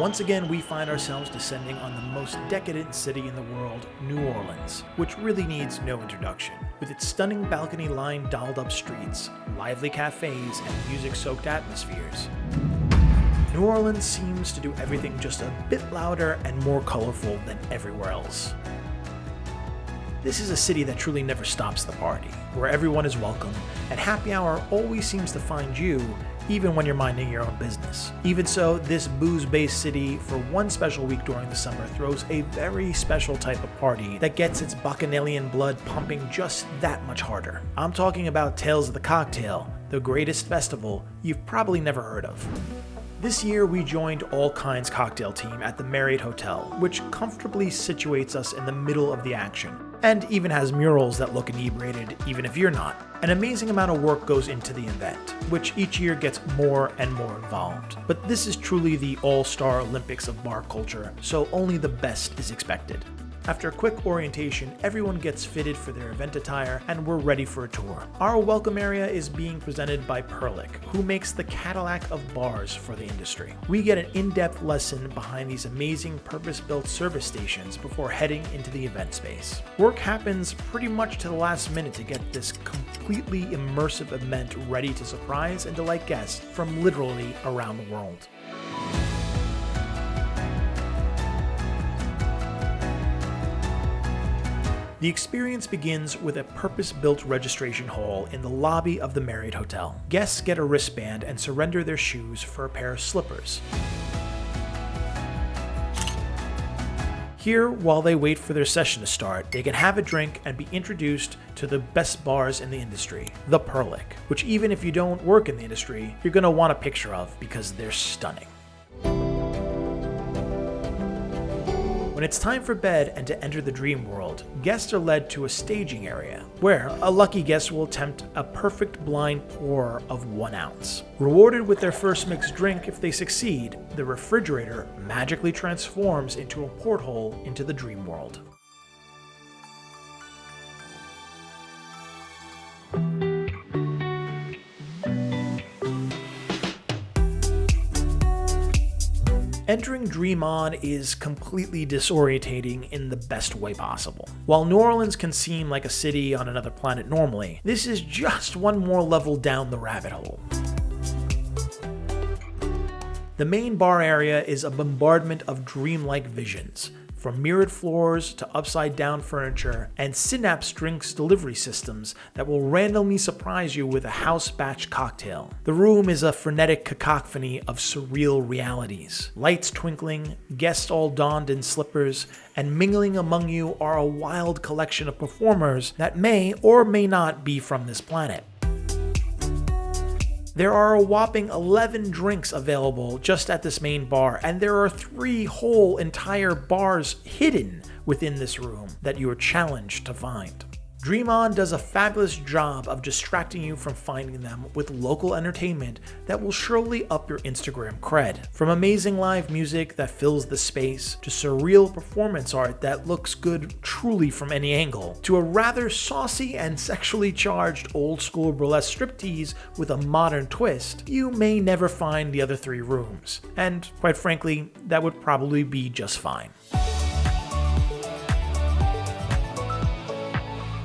Once again, we find ourselves descending on the most decadent city in the world, New Orleans, which really needs no introduction. With its stunning balcony-lined dolled-up streets, lively cafes, and music-soaked atmospheres, New Orleans seems to do everything just a bit louder and more colorful than everywhere else. This is a city that truly never stops the party, where everyone is welcome, and happy hour always seems to find you, even when you're minding your own business. Even so, this booze-based city, for one special week during the summer, throws a very special type of party that gets its bacchanalian blood pumping just that much harder. I'm talking about Tales of the Cocktail, the greatest festival you've probably never heard of. This year, we joined All Kinds Cocktail Team at the Marriott Hotel, which comfortably situates us in the middle of the action, and even has murals that look inebriated even if you're not. An amazing amount of work goes into the event, which each year gets more and more involved. But this is truly the all-star Olympics of bar culture, so only the best is expected. After a quick orientation, everyone gets fitted for their event attire, and we're ready for a tour. Our welcome area is being presented by Perlick, who makes the Cadillac of bars for the industry. We get an in-depth lesson behind these amazing purpose-built service stations before heading into the event space. Work happens pretty much to the last minute to get this completely immersive event ready to surprise and delight guests from literally around the world. The experience begins with a purpose-built registration hall in the lobby of the Marriott Hotel. Guests get a wristband and surrender their shoes for a pair of slippers. Here, while they wait for their session to start, they can have a drink and be introduced to the best bars in the industry, the Perlick, which even if you don't work in the industry, you're going to want a picture of because they're stunning. When it's time for bed and to enter the dream world, guests are led to a staging area, where a lucky guest will attempt a perfect blind pour of 1 ounce. Rewarded with their first mixed drink if they succeed, the refrigerator magically transforms into a porthole into the dream world. Entering Dream On is completely disorientating in the best way possible. While New Orleans can seem like a city on another planet normally, this is just one more level down the rabbit hole. The main bar area is a bombardment of dreamlike visions, from mirrored floors to upside-down furniture and Synapse drinks delivery systems that will randomly surprise you with a house-batch cocktail. The room is a frenetic cacophony of surreal realities. Lights twinkling, guests all donned in slippers, and mingling among you are a wild collection of performers that may or may not be from this planet. There are a whopping 11 drinks available just at this main bar, and there are 3 whole entire bars hidden within this room that you are challenged to find. Dream On does a fabulous job of distracting you from finding them with local entertainment that will surely up your Instagram cred. From amazing live music that fills the space, to surreal performance art that looks good truly from any angle, to a rather saucy and sexually charged old-school burlesque striptease with a modern twist, you may never find the other 3 rooms. And quite frankly, that would probably be just fine.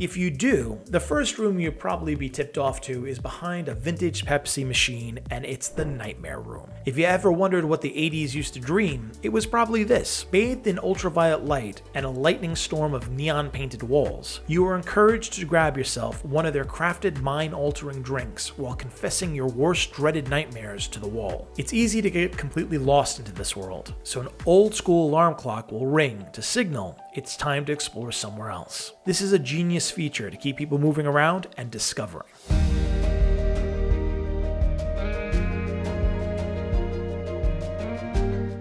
If you do, the first room you'll probably be tipped off to is behind a vintage Pepsi machine, and it's the Nightmare Room. If you ever wondered what the 80s used to dream, it was probably this. Bathed in ultraviolet light and a lightning storm of neon-painted walls, you are encouraged to grab yourself one of their crafted mind-altering drinks while confessing your worst dreaded nightmares to the wall. It's easy to get completely lost into this world, so an old-school alarm clock will ring to signal it's time to explore somewhere else. This is a genius feature to keep people moving around and discovering.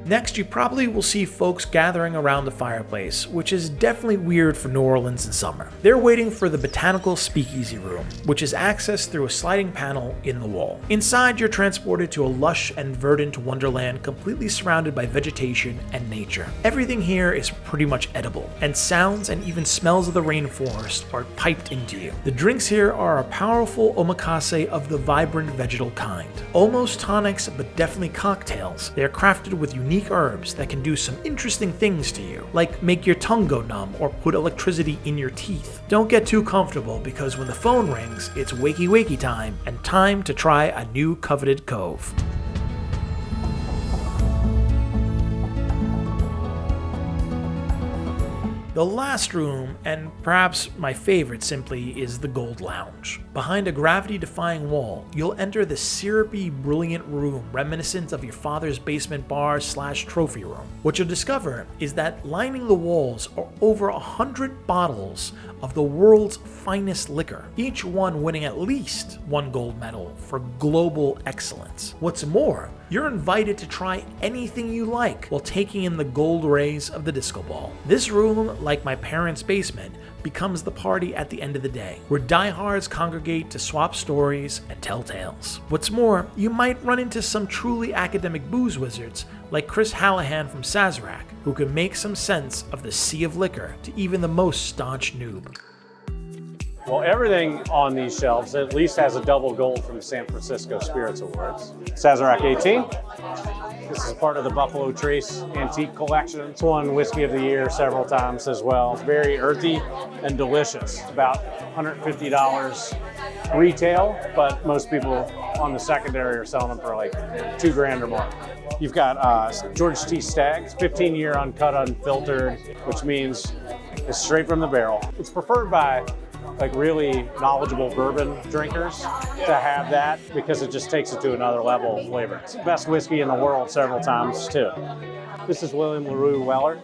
Next, you probably will see folks gathering around the fireplace, which is definitely weird for New Orleans in summer. They're waiting for the Botanical Speakeasy Room, which is accessed through a sliding panel in the wall. Inside, you're transported to a lush and verdant wonderland completely surrounded by vegetation and nature. Everything here is pretty much edible, and sounds and even smells of the rainforest are piped into you. The drinks here are a powerful omakase of the vibrant vegetal kind. Almost tonics, but definitely cocktails. They are crafted with unique unique herbs that can do some interesting things to you, like make your tongue go numb or put electricity in your teeth. Don't get too comfortable, because when the phone rings, it's wakey wakey time, and time to try a new coveted cove. The last room, and perhaps my favorite simply, is the Gold Lounge. Behind a gravity-defying wall, you'll enter the syrupy, brilliant room reminiscent of your father's basement bar/trophy room. What you'll discover is that lining the walls are over 100 bottles of the world's finest liquor, each one winning at least one gold medal for global excellence. What's more, you're invited to try anything you like while taking in the gold rays of the disco ball. This room, like my parents' basement, becomes the party at the end of the day, where diehards congregate to swap stories and tell tales. What's more, you might run into some truly academic booze wizards like Chris Hallahan from Sazerac, who can make some sense of the sea of liquor to even the most staunch noob. Well, everything on these shelves at least has a double gold from the San Francisco Spirits Awards. Sazerac 18. This is part of the Buffalo Trace Antique Collection. It's won Whiskey of the Year several times as well. It's very earthy and delicious. It's about $150 retail, but most people on the secondary are selling them for like $2,000 or more. You've got George T. Stagg's 15-year uncut, unfiltered, which means it's straight from the barrel. It's preferred by like really knowledgeable bourbon drinkers to have that, because it just takes it to another level of flavor. It's the best whiskey in the world several times too. This is William LaRue Weller,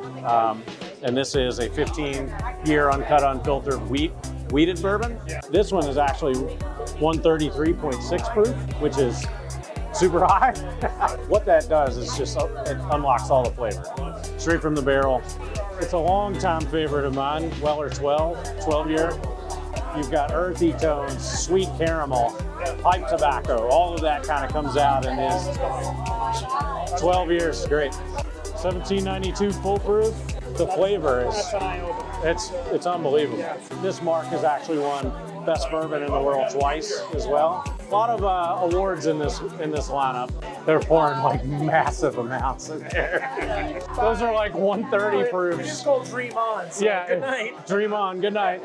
and this is a 15-year uncut, unfiltered wheated bourbon. This one is actually 133.6 proof, which is super high. What that does is just it unlocks all the flavor. Straight from the barrel. It's a long-time favorite of mine, Weller 12-year. You've got earthy tones, sweet caramel, pipe tobacco, all of that kind of comes out in this. 12 years, great. 1792 full proof. The flavor is, it's unbelievable. This mark has actually won Best Bourbon in the World twice as well. A lot of awards in this lineup. They're pouring like massive amounts in there. Those are like 130 proofs. It's called Dream On, so yeah, good night. Dream on, good night.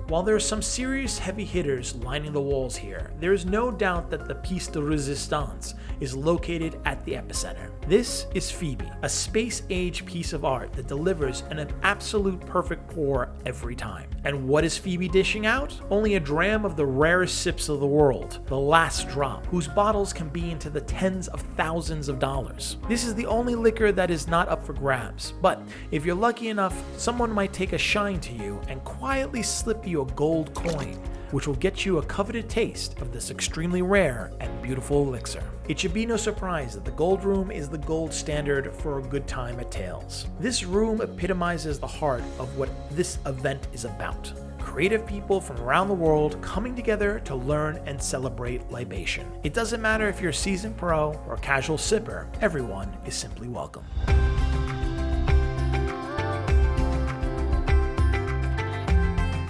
While there are some serious heavy hitters lining the walls here, there is no doubt that the piece de resistance is located at the epicenter. This is Phoebe, a space-age piece of art that delivers an absolute perfect pour every time. And what is Phoebe dishing out? Only a dram of the rarest sips of the world, the Last Drop, whose bottles can be into the tens of thousands of dollars. This is the only liquor that is not up for grabs, but if you're lucky enough, someone might take a shine to you and quietly slip you a gold coin, which will get you a coveted taste of this extremely rare and beautiful elixir. It should be no surprise that the Gold Room is the gold standard for a good time at Tales. This room epitomizes the heart of what this event is about. Creative people from around the world coming together to learn and celebrate libation. It doesn't matter if you're a seasoned pro or a casual sipper, everyone is simply welcome.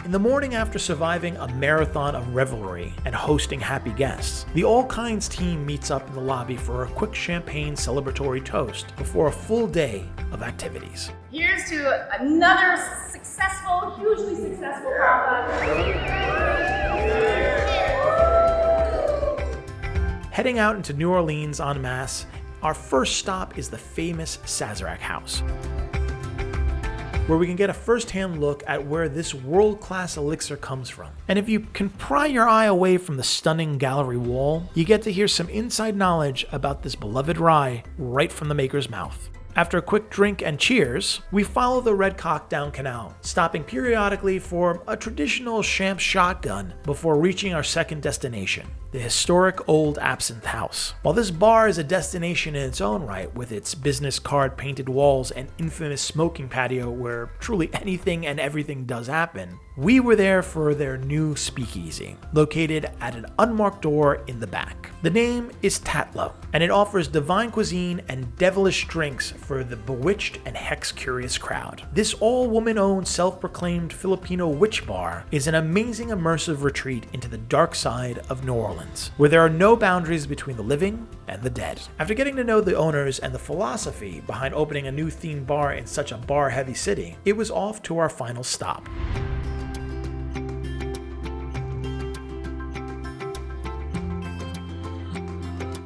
In the morning after surviving a marathon of revelry and hosting happy guests, the All Kinds team meets up in the lobby for a quick champagne celebratory toast before a full day of activities. Here's to another successful, hugely successful conference. Heading out into New Orleans en masse, our first stop is the famous Sazerac House, where we can get a first-hand look at where this world-class elixir comes from. And if you can pry your eye away from the stunning gallery wall, you get to hear some inside knowledge about this beloved rye right from the maker's mouth. After a quick drink and cheers, we follow the Red Cock down Canal, stopping periodically for a traditional champ shotgun before reaching our second destination, the historic old Absinthe House. While this bar is a destination in its own right, with its business card painted walls and infamous smoking patio where truly anything and everything does happen, we were there for their new speakeasy, located at an unmarked door in the back. The name is Tatlo, and it offers divine cuisine and devilish drinks for the bewitched and hex-curious crowd. This all-woman-owned, self-proclaimed Filipino witch bar is an amazing immersive retreat into the dark side of New Orleans, where there are no boundaries between the living and the dead. After getting to know the owners and the philosophy behind opening a new themed bar in such a bar-heavy city, it was off to our final stop.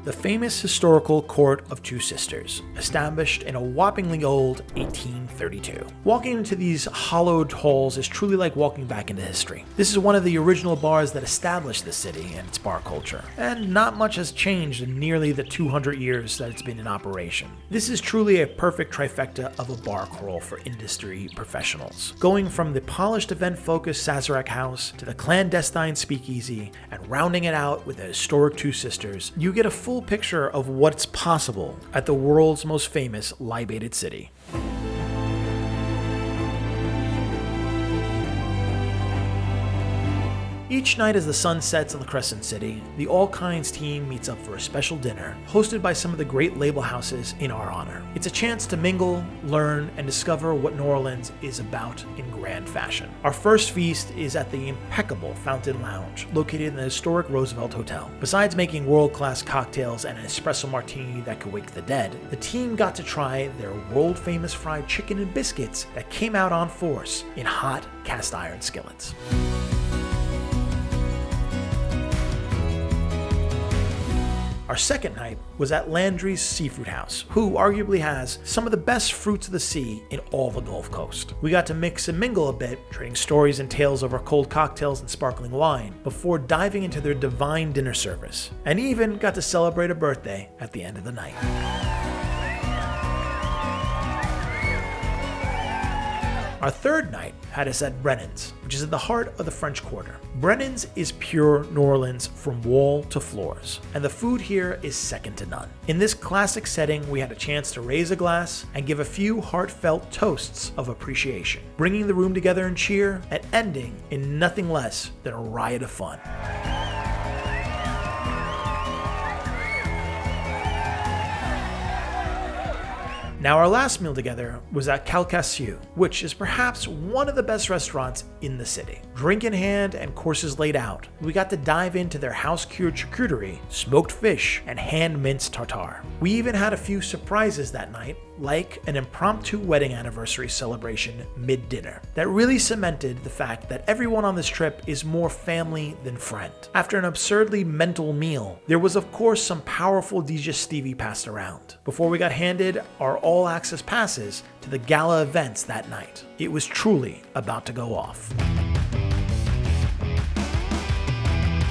The famous historical Court of Two Sisters, established in a whoppingly old 1832. Walking into these hollowed halls is truly like walking back into history. This is one of the original bars that established the city and its bar culture, and not much has changed in nearly the 200 years that it's been in operation. This is truly a perfect trifecta of a bar crawl for industry professionals, going from the polished event-focused Sazerac House to the clandestine speakeasy, and rounding it out with the historic Two Sisters. You get a full picture of what's possible at the world's most famous libated city. Each night as the sun sets on the Crescent City, the All Kinds team meets up for a special dinner, hosted by some of the great label houses in our honor. It's a chance to mingle, learn, and discover what New Orleans is about in grand fashion. Our first feast is at the impeccable Fountain Lounge, located in the historic Roosevelt Hotel. Besides making world-class cocktails and an espresso martini that could wake the dead, the team got to try their world-famous fried chicken and biscuits that came out on force in hot cast-iron skillets. Our second night was at Landry's Seafood House, who arguably has some of the best fruits of the sea in all the Gulf Coast. We got to mix and mingle a bit, trading stories and tales over cold cocktails and sparkling wine, before diving into their divine dinner service, and even got to celebrate a birthday at the end of the night. Our third night had us at Brennan's, which is at the heart of the French Quarter. Brennan's is pure New Orleans from wall to floors, and the food here is second to none. In this classic setting, we had a chance to raise a glass and give a few heartfelt toasts of appreciation, bringing the room together in cheer and ending in nothing less than a riot of fun. Now, our last meal together was at Calcasieu, which is perhaps one of the best restaurants in the city. Drink in hand and courses laid out, we got to dive into their house-cured charcuterie, smoked fish, and hand-minced tartare. We even had a few surprises that night, like an impromptu wedding anniversary celebration mid-dinner that really cemented the fact that everyone on this trip is more family than friend. After an absurdly mental meal, there was of course some powerful digestivi passed around before we got handed our all-access passes to the gala events that night. It was truly about to go off.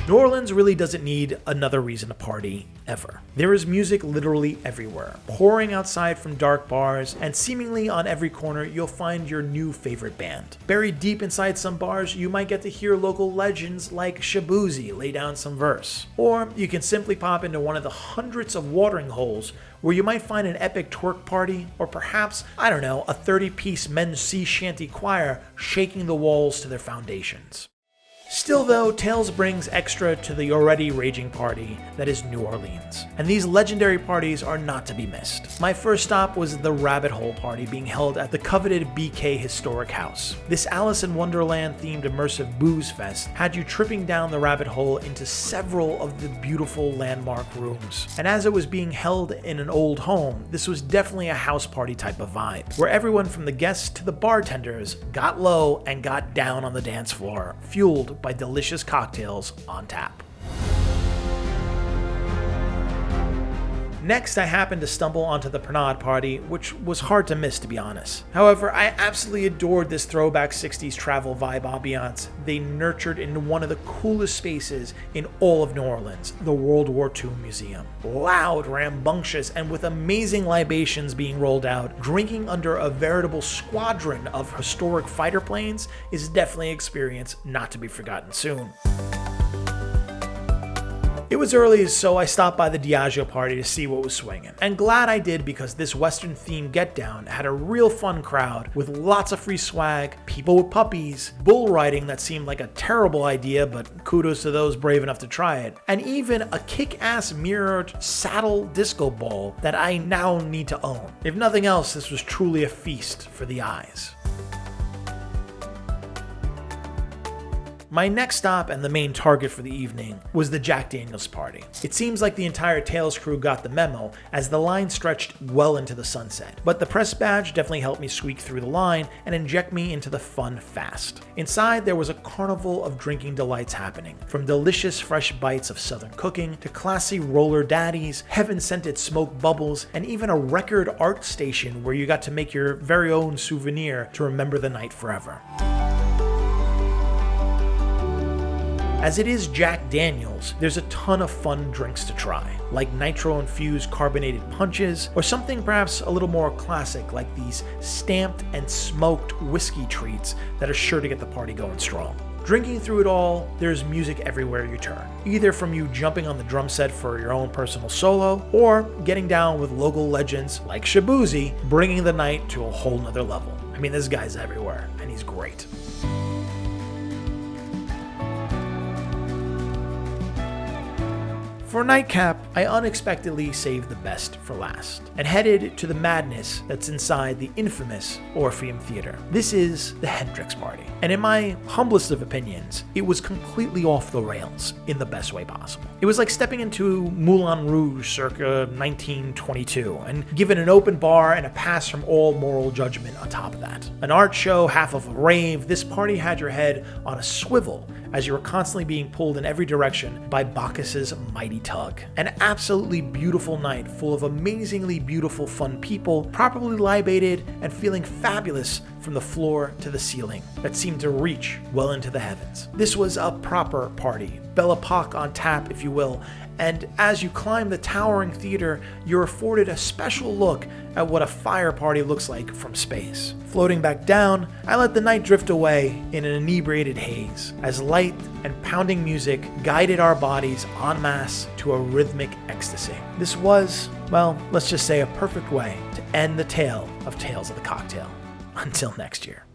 New Orleans really doesn't need another reason to party, ever. There is music literally everywhere, pouring outside from dark bars, and seemingly on every corner you'll find your new favorite band. Buried deep inside some bars, you might get to hear local legends like Shabuzi lay down some verse. Or you can simply pop into one of the hundreds of watering holes where you might find an epic twerk party, or perhaps, a 30-piece men's sea shanty choir shaking the walls to their foundations. Still though, Tales brings extra to the already raging party that is New Orleans, and these legendary parties are not to be missed. My first stop was the Rabbit Hole Party being held at the coveted BK Historic House. This Alice in Wonderland themed immersive booze fest had you tripping down the rabbit hole into several of the beautiful landmark rooms. And as it was being held in an old home, this was definitely a house party type of vibe, where everyone from the guests to the bartenders got low and got down on the dance floor, fueled by delicious cocktails on tap. Next, I happened to stumble onto the Pernod Party, which was hard to miss, to be honest. However, I absolutely adored this throwback 60s travel vibe ambiance they nurtured in one of the coolest spaces in all of New Orleans, the World War II Museum. Loud, rambunctious, and with amazing libations being rolled out, drinking under a veritable squadron of historic fighter planes is definitely an experience not to be forgotten soon. It was early, so I stopped by the Diageo party to see what was swinging. And glad I did, because this Western themed get down had a real fun crowd with lots of free swag, people with puppies, bull riding that seemed like a terrible idea, but kudos to those brave enough to try it, and even a kick-ass mirrored saddle disco ball that I now need to own. If nothing else, this was truly a feast for the eyes. My next stop, and the main target for the evening, was the Jack Daniel's party. It seems like the entire Tales crew got the memo, as the line stretched well into the sunset. But the press badge definitely helped me squeak through the line and inject me into the fun fast. Inside, there was a carnival of drinking delights happening, from delicious fresh bites of southern cooking to classy roller daddies, heaven-scented smoke bubbles, and even a record art station where you got to make your very own souvenir to remember the night forever. As it is Jack Daniel's, there's a ton of fun drinks to try, like nitro-infused carbonated punches, or something perhaps a little more classic like these stamped and smoked whiskey treats that are sure to get the party going strong. Drinking through it all, there's music everywhere you turn, either from you jumping on the drum set for your own personal solo, or getting down with local legends like Shabuzi, bringing the night to a whole nother level. I mean, this guy's everywhere, and he's great. For a nightcap, I unexpectedly saved the best for last, and headed to the madness that's inside the infamous Orpheum Theater. This is the Hendrix Party, and in my humblest of opinions, it was completely off the rails in the best way possible. It was like stepping into Moulin Rouge circa 1922, and given an open bar and a pass from all moral judgment on top of that. An art show, half of a rave, this party had your head on a swivel as you were constantly being pulled in every direction by Bacchus's mighty tug. An absolutely beautiful night full of amazingly beautiful fun people, properly libated and feeling fabulous from the floor to the ceiling that seemed to reach well into the heavens. This was a proper party, Belle Epoque on tap if you will, and as you climb the towering theater, you're afforded a special look at what a fire party looks like from space. Floating back down, I let the night drift away in an inebriated haze, as light and pounding music guided our bodies en masse to a rhythmic ecstasy. This was, well, let's just say a perfect way to end the tale of Tales of the Cocktail. Until next year.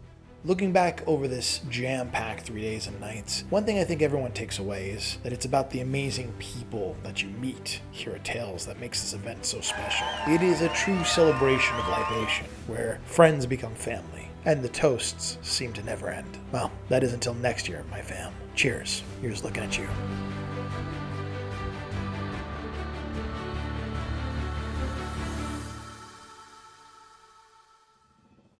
Looking back over this jam-packed 3 days and nights, one thing I think everyone takes away is that it's about the amazing people that you meet here at Tales that makes this event so special. It is a true celebration of libation, where friends become family, and the toasts seem to never end. Well, that is until next year, my fam. Cheers. Here's looking at you.